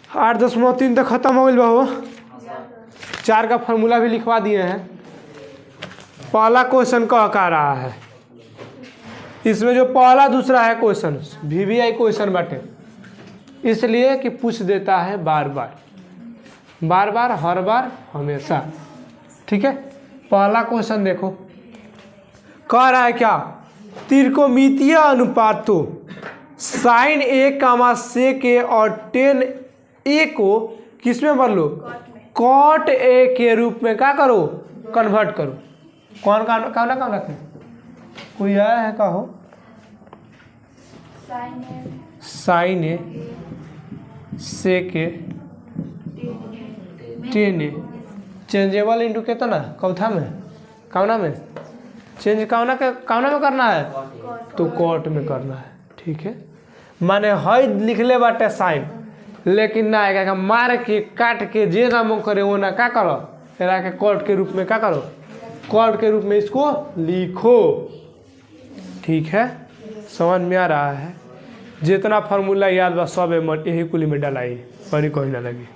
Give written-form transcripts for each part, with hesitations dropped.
8.3 तक खत्म हो गई हो। 4 का फॉर्मूला भी लिखवा दिए हैं। पहला क्वेश्चन कह रहा है, इसमें जो पहला दूसरा है क्वेश्चन VVI क्वेश्चन बाटे, इसलिए कि पूछ देता है बार बार हर बार हमेशा। ठीक है, पहला क्वेश्चन देखो, कह रहा है क्या, त्रिकोणमितीय अनुपातों sin A, sec A और tan A को किस में बदलो, cot A के रूप में क्या करो, कन्वर्ट करो। कौन रखें, कोई आया है कहो, sin A sec A tan A changeable into कितना कौथा में, कावना में चेंज कावना में करना है तो कॉट में करना है। ठीक है, माने हई लिख ले बाटे साइन, लेकिन ना आएगा मार के काट के जे नाम करे वो ना क्या करो, फिर आके कॉट के रूप में क्या करो, कॉट के रूप में इसको लिखो। ठीक है, समझ में आ रहा है। जितना फार्मूला याद बा सब यही कुली में डालाई, बड़ी कोई ना लगी।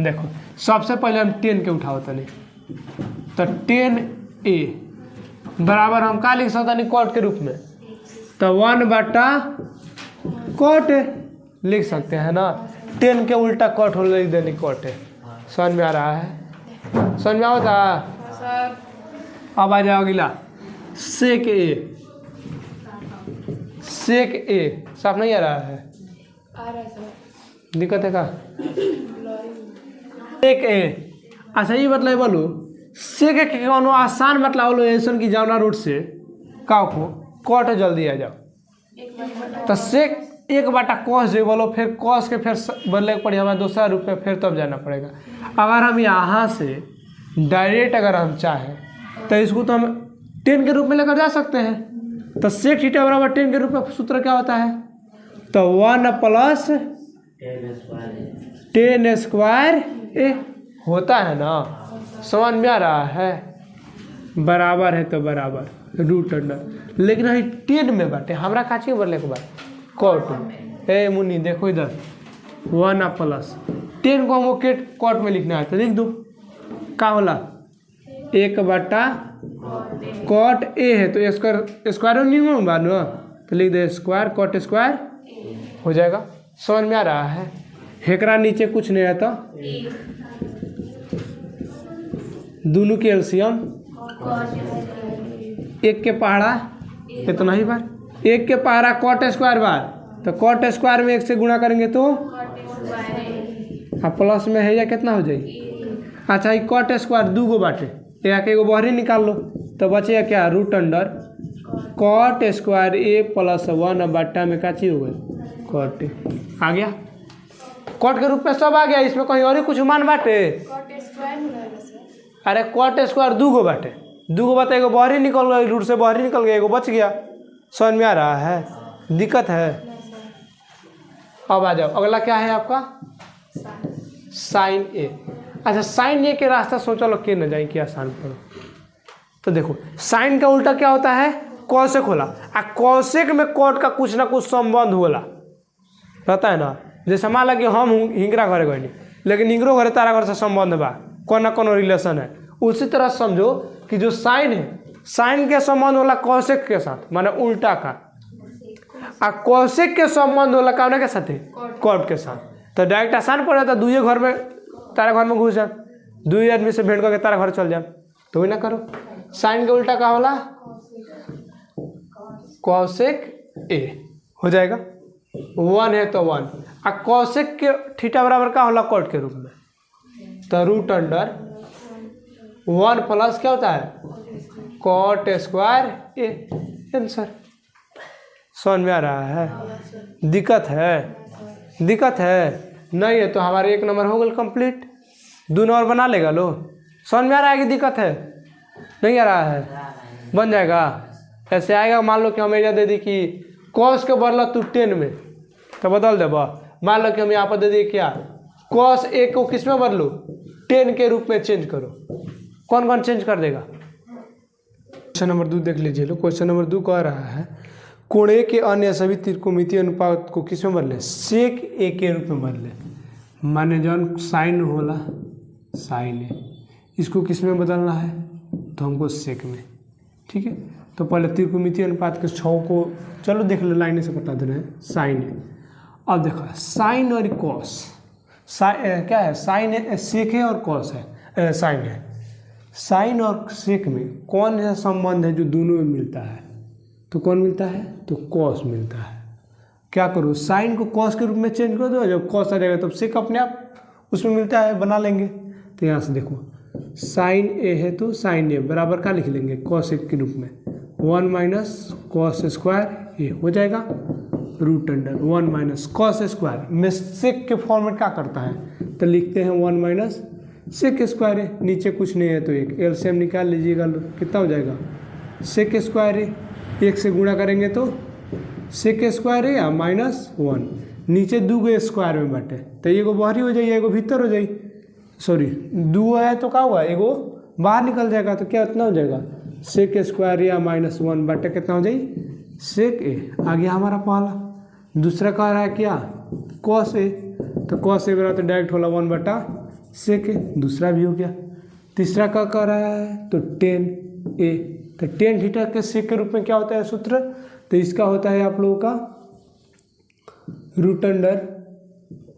देखो सबसे पहले हम 10 के उठाओ तनी, तो 10A बराबर हम क्या लिख सकता नहीं कॉट के रूप में, तो 1/कॉट लिख सकते हैं ना। 10 के उल्टा कॉट हो लिख देनी कॉट है। समझ में आ रहा है, समझ में आता है। अब आ जाओ अगला सेक ए साफ नहीं आ रहा है, दिक्कत है का सेक ए। अच्छा ये मतलब बोलो सेक के कोनो आसान मतलब बोलो ऐसा कि जावना रूट से का को कॉट जल्दी आ जाओ, तो सेक 1/cos जो बोलो, फिर cos के फिर बदले पड़ी हमारा दूसरा रूप में, फिर तब जाना पड़ेगा। अगर हम यहाँ से डायरेक्ट अगर हम चाहें तो इसको तो हम 10 के रूप में लेकर जा सकते हैं। तो सेक थीटा बराबर 10 के रूप में सूत्र क्या होता है, तो 1 + 10 स्क्वायर ए होता है ना। समझ में आ रहा है, बराबर है तो बराबर रूट अंडर, लेकिन हम 10 में बाटे हमरा काची बोलने के बाद कॉट। ए मुन्नी देखो इधर 1 + 10 को हमको कॉट में लिखना है, तो लिख दो क्या होला 1/कॉट ए है, तो स्क्वायर नहीं हो बाद में, तो लिख दे स्क्वायर कॉट स्क्वायर हो जाएगा। समझ में आ रहा है। हेकरा नीचे कुछ नहीं है, तो दोनों के एलसीएम 1 के पहाड़ा कितना ही बार, 1 के पहाड़ा कॉट स्क्वायर बार, तो कॉट स्क्वायर में 1 से गुणा करेंगे तो प्लस में है या कितना हो जाएगी। अच्छा ये कॉट स्क्वायर 2 गो बाटे, यहाँ के एगो बहरी निकाल लो, तो बचेगा क्या रूट अंडर कॉट स्क्वायर ए + 1 में का चीज हो गई कॉट आ गया। कॉट के रूप में सब आ गया, इसमें कहीं और ही कुछ मान बाटे। अरे कॉट स्क्वायर 2 गो बाटे, 2 गो बाटे, एगो बहरी निकल गई, रूट से बहरी निकल गया, एगो बच गया। समझ में आ रहा है, दिक्कत है। अब आ जाओ अगला क्या है आपका साइन ए। अच्छा साइन ए के रास्ता सोचो लो के न जाए कि आसान करो, तो देखो साइन का उल्टा क्या होता है कौशिक होला, आ कौशिक में कॉट का कुछ ना कुछ संबंध होला रहता है ना। जैसे मान ला कि हम हिंगरा घरे गए नहीं, लेकिन हिंगरो घरे तारा घर से संबंध बा, कौन ना कौन रिलेशन है। उसी तरह समझो कि जो साइन है, साइन के संबंध होला कौशिक के साथ, माने उल्टा का, आ कौशिक के संबंध होला कौन के साथ, कॉट के साथ। तो डायरेक्ट आसान पड़ जाता, दुए घर में तारा घर में घुस जा, 2 आदमी से भेंट करके तारा घर चल जा, तो वही ना करो। साइन के उल्टा का होला कौशिक ए हो जाएगा, 1 है तो 1, आ कौशिक के थीटा बराबर का होला कॉट के रूप में, तो रूट अंडर 1 + क्या होता है कॉट स्क्वायर ए, आंसर। समझ में आ रहा है, दिक्कत है नहीं है तो हमारे 1 नंबर हो गया कंप्लीट। 2 नंबर बना लेगा लो। समझ में आ रहा है कि दिक्कत है, नहीं आ रहा है, बन जाएगा। ऐसे आएगा, मान लो कि हम एरिया दे दी कि कॉस के बदला तू 10 में, तो बदल देबा। मान लो कि हम यहाँ पर दे दिए क्या कॉस ए को किस में बदलो 10 के रूप में चेंज करो, कौन कौन चेंज कर देगा। क्वेश्चन नंबर 2 देख लीजिए लो। क्वेश्चन नंबर 2 कह रहा है कोण ए के अन्य सभी त्रिकोणमितीय अनुपात को किस में बदले, सेक ए के रूप में बदले। माने जौन साइन होला साइन है, इसको किस में बदलना है तो हमको सेक में। ठीक है, तो पहले त्रिकोणमितीय अनुपात के 6 को चलो देख लो, लाइन से बता दे रहे हैं। साइन है, अब देखो साइन और कॉस, क्या है साइन है, सेक है और कॉस है, साइन है। साइन और सेक में कौन सा संबंध है जो दोनों में मिलता है, तो कौन मिलता है तो कॉस मिलता है। क्या करो, साइन को कॉस के रूप में चेंज कर दो, जब कॉस आ जाएगा तब सेक अपने आप उसमें मिलता है, बना लेंगे। तो यहाँ से देखो साइन ए है तो साइन ए बराबर क्या लिख लेंगे कॉस ए के रूप में 1 माइनस कॉस स्क्वायर ए हो जाएगा root under 1 minus cos square में सेक के फॉर्मेट क्या करता है तो लिखते हैं 1 माइनस सेक स्क्वायर ए, नीचे कुछ नहीं है तो एक एलसीएम निकाल लीजिएगा, कितना हो जाएगा सेक स्क्वायर ए, एक से गुणा करेंगे तो सेक स्क्वायर ए या माइनस 1, नीचे 2 स्क्वायर में बांटे तो एगो बाहरी हो जाइए एगो भीतर हो जाए, सॉरी 2 है तो क्या हुआ एगो बाहर निकल जाएगा तो क्या इतना हो जाएगा सेक स्क्वायर या माइनस 1 बटे कितना हो जाए सेक ए। आ गया हमारा पहला। दूसरा कह रहा है क्या कॉस ए, तो कॉस ए बराबर तो डायरेक्ट होला 1 बटा सेक ए, दूसरा भी हो गया। तीसरा क्या कह रहा है तो टेन ए, तो टेन थीटा के सेक के रूप में क्या होता है सूत्र, तो इसका होता है आप लोगों का रूट अंडर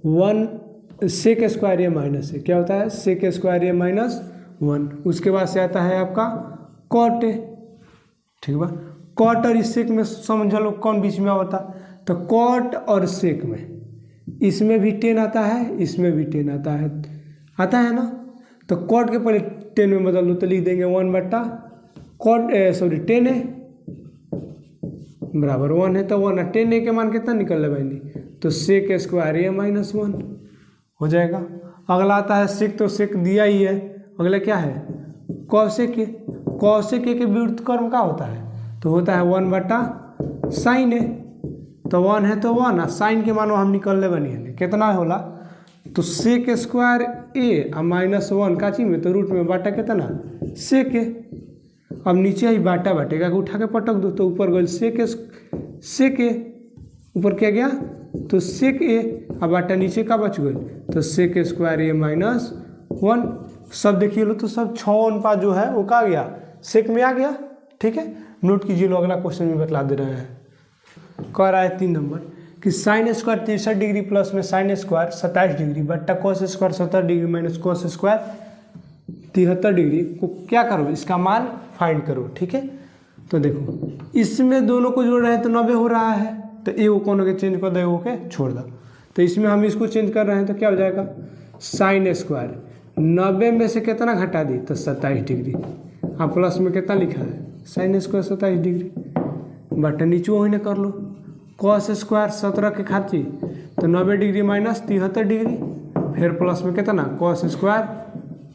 1 सेक स्क्वायर ए माइनस ए, क्या होता है सेक स्क्वायर ए माइनस 1। उसके बाद से आता है आपका कॉट ए, ठीक बा। कॉट और सेक में समझ लो कौन बीच में होता, तो कॉट और सेक में इसमें भी 10 आता है इसमें भी 10 आता है ना, तो कॉट के पहले 10 में बदल दो तो लिख देंगे 1 बटा कॉट सॉरी 10 है बराबर 1 है तो 1 है, 10 ए के मान कितना निकल रहा है तो सेक स्क्वायर ए माइनस 1 हो जाएगा। अगला आता है सेक, तो सेक दिया ही है। अगला क्या है कॉसेक ए, कॉसेक ए के व्युत्क्रम क्या होता है तो होता है 1 बटा साइन ए, तो 1 है तो 1 साइन के मानो हम निकल ले बनी है कितना होला तो सेक स्क्वायर ए माइनस 1 काची में तो रूट में बाटा कितना सेक ए। अब नीचे ही बाटा बाटेगा उठा के पटक दो तो ऊपर गल सेक ए, ऊपर क्या गया तो सेक ए, अब बाटा नीचे का बच गई तो सेक स्क्वायर ए माइनस 1। सब देखिए लो तो सब 6 अनुपात जो है वो कहा गया सेक में आ गया। ठीक है, नोट कीजिए लो, अगला क्वेश्चन में बतला दे रहे हैं। कह रहा है 3 नंबर कि साइन स्क्वायर 63 डिग्री प्लस में साइन स्क्वायर 27 डिग्री बट्टा cos square 70 degree minus cos square 73 degree को क्या करो इसका मान फाइंड करो। ठीक है, तो देखो इसमें दोनों को जोड़ रहे हैं तो 90 हो रहा है तो ए को के चेंज कर दो ए के छोड़ दो, तो इसमें हम इसको चेंज कर रहे हैं तो क्या हो जाएगा साइन स्क्वायर 90 में से कितना घटा दी तो 27 डिग्री, अब प्लस में कितना लिखा है साइन स्क्वायर 27 डिग्री बटा नीचे वही ना कर लो कॉस स्क्वायर 17 के खाती तो 90 डिग्री माइनस 73 डिग्री, फिर प्लस में कितना cos square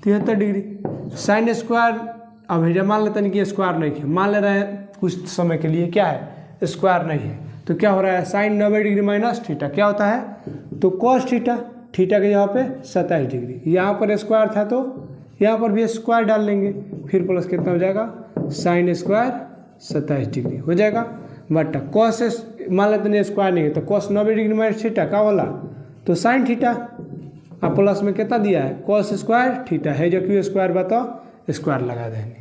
73 degree sine square. अब भैया मान लेते हैं कि स्क्वायर नहीं है, मान ले रहे हैं कुछ समय के लिए क्या है स्क्वायर नहीं है, तो क्या हो रहा है साइन 90 डिग्री माइनस थीटा क्या होता है तो कॉस थीटा, थीटा के यहाँ पे 27 डिग्री, यहाँ पर स्क्वायर था तो यहाँ पर भी स्क्वायर डाल लेंगे, फिर प्लस कितना हो जाएगा साइन स्क्वायर 27 डिग्री हो जाएगा बटा कॉस मान लेते नहीं स्क्वायर नहीं है तो कॉस 90 डिग्री माइनस थीटा क्या वाला तो साइन थीटा, अब प्लस में कितना दिया है कॉस स्क्वायर थीटा है जो कि स्क्वायर बताओ स्क्वायर लगा देंगे।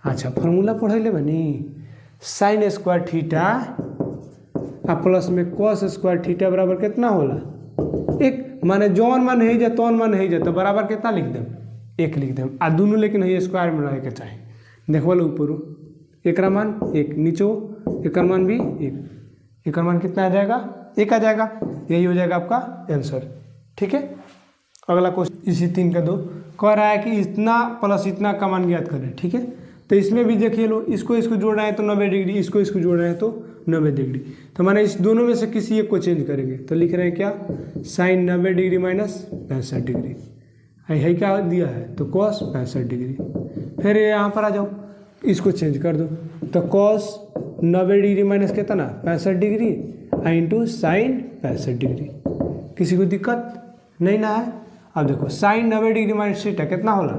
अच्छा फॉर्मूला पढ़े ले बनी साइन स्क्वायर थीटा अब प्लस में कॉस स्क्वायर थीटा बराबर कितना होला एक, माने जौन मान है जा तौन मान है जा तो बराबर कितना लिख दें 1 लिख दें आ दोनों लेकिन है स्क्वायर में रहे के चाहे देखो लो ऊपर एक मान 1 नीचो एक मान भी 1 मान कितना आ जाएगा 1 आ जाएगा, यही हो जाएगा आपका आंसर। ठीक है, अगला क्वेश्चन इसी 3 का 2 कह रहा है कि इतना प्लस इतना का मान ज्ञात करें। ठीक है, तो इसमें भी देखिए लो इसको जोड़ रहे हैं तो 90 डिग्री, इसको जोड़ रहे हैं तो 90 डिग्री, तो माने इस दोनों में से किसी एक को चेंज करेंगे तो लिख रहे हैं क्या साइन 90 डिग्री माइनस 65 डिग्री, है क्या दिया है तो कॉस 65 डिग्री। फिर यहाँ पर आ जाओ इसको चेंज कर दो तो कॉस 90 डिग्री माइनस कितना 65 डिग्री इंटू साइन 65 डिग्री, किसी को दिक्कत नहीं ना है। अब देखो साइन 90 डिग्री माइनस थीटा कितना होला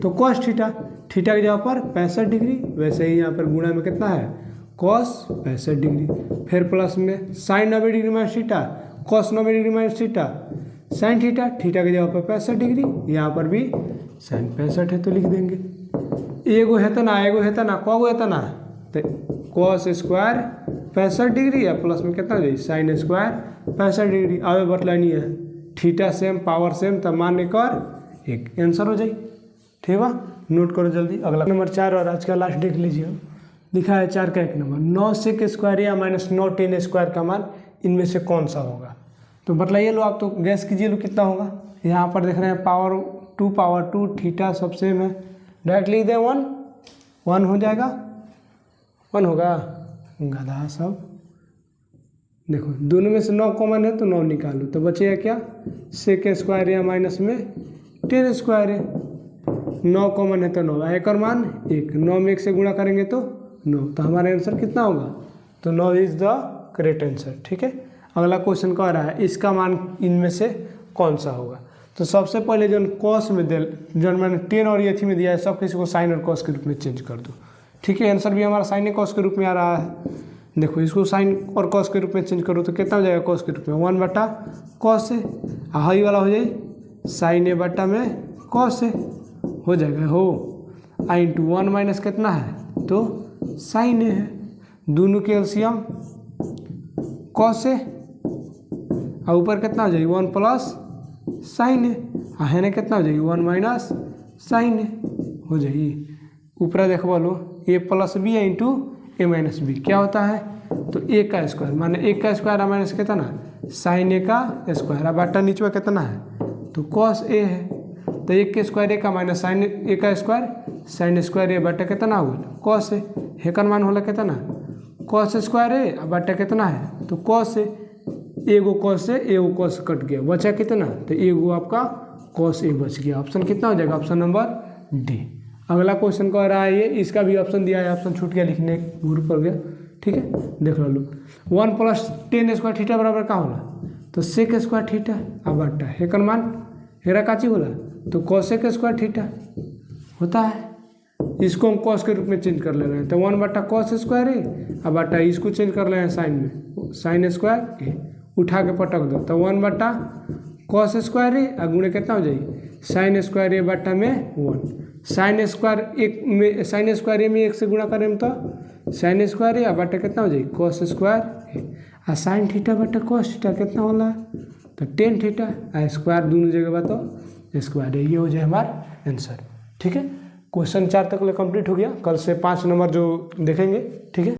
तो कॉस थीटा, थीटा की जगह पर 65 डिग्री, वैसे ही यहाँ पर गुणा में कितना है कॉस 65 डिग्री, फिर प्लस में sine 90 degree minus theta cos 90 degree minus theta sine theta, theta की जगह पर 65 डिग्री, यहाँ पर भी साइन 65 है तो लिख देंगे। एगो है तो ना, एगो है तो ना, कौगो है तो ना, तो कॉस स्क्वायर 65 डिग्री है प्लस में कितना हो जाए साइन स्क्वायर 65 डिग्री। आगे बतलानी है थीटा सेम पावर सेम, तब मान कर एक आंसर हो जाए। ठीक है, नोट करो जल्दी। अगला नंबर 4 और आज का लास्ट देख लीजिए। लिखा है 4 का 1 नंबर, 9 सेक स्क्वायर या -9 10 स्क्वायर का मान इनमें से कौन सा होगा। तो बतलाइए लो, आप तो गैस कीजिए लो कितना होगा। यहाँ पर देख रहे हैं पावर 2 थीटा सब सेम है, डायरेक्ट लिख दें 1 हो जाएगा, 1 होगा। गधा सब, देखो दोनों में से 9 कॉमन है तो 9 निकालो, तो बचेगा क्या सेक स्क्वायर या माइनस में 10 स्क्वायर है। 9 कॉमन है तो 9, एक और मान 1, 9 में 1 से गुणा करेंगे तो 9, तो हमारा आंसर कितना होगा, तो 9 इज द करेक्ट आंसर। ठीक है, अगला क्वेश्चन कह रहा है इसका मान इनमें से कौन सा होगा। तो सबसे पहले जो कॉस में दे, जो मैंने 10 और ये में दिया है, सब किसी को साइन और कॉस के रूप में चेंज कर दो। ठीक है, आंसर भी हमारा साइन कॉस के रूप में आ रहा है। देखो इसको साइन और कॉस के रूप में चेंज करो तो कितना हो जाएगा कॉस के रूप में 1 बटा कॉस से, हाई वाला हो जाए साइन ए बटा में कॉस से हो जाएगा हो, आई इंटू 1 माइनस कितना है तो साइन ए है, दोनों के एलसीएम कॉस से, और ऊपर कितना हो जाएगी 1 प्लस साइन ए, है ना कितना हो जाएगी 1 माइनस साइन ए हो जाएगी। ऊपर देखो लो ए प्लस बी है इंटू ए माइनस बी क्या होता है, तो ए का स्क्वायर माने ए का स्क्वायर माइनस कितना साइन ए का स्क्वायर, बटा नीचे में कितना है तो कॉस ए है, तो 1 के स्क्वायर ए का माइनस साइन ए का स्क्वायर साइन स्क्वायर ए बटा कितना हो कॉस ए, हेकर मान होला कितना कॉस स्क्वायर ए, बटा कितना है तो कॉस ए, एगो कॉस से एगो कॉस कट गया, बचा कितना तो एगो आपका कॉस ए बच गया। ऑप्शन कितना हो जाएगा, ऑप्शन नंबर डी। अगला क्वेश्चन कह रहा है ये, इसका भी ऑप्शन दिया है, ऑप्शन छूट गया लिखने ग्रुप पर गया। ठीक है, देख लो 1 प्लस 10 स्क्वायर थीटा बराबर का होला तो सेक स्क्वायर थीटा, अब बटा हेकर मान हेरा काची होला तो कॉसेक स्क्वायर थीटा होता है। इसको हम कॉस के रूप में चेंज कर ले रहे हैं, तो 1 बटा कॉस स्क्वायर है, अब बटा इसको चेंज कर ले रहे हैं साइन में साइन स्क्वायर ए, उठा के पटक दो तो 1 बटा कॉस स्क्वायर ए, और गुणे कितना हो जाएगी साइन स्क्वायर ए बटा में 1, साइन स्क्वायर एक में साइन स्क्वायर ए में 1 से गुणा करें तो साइन स्क्वायर ए बटा कितना हो जाएगी कॉस स्क्वायर ए, और साइन थीटा बटा कॉस थीटा कितना होला तो 10 थीटा, और स्क्वायर दोनों जगह बताओ स्क्वायर है, ये हो जाए हमारा आंसर। ठीक है, क्वेश्चन 4 तक कंप्लीट हो गया। कल से 5 नंबर जो देखेंगे। ठीक है।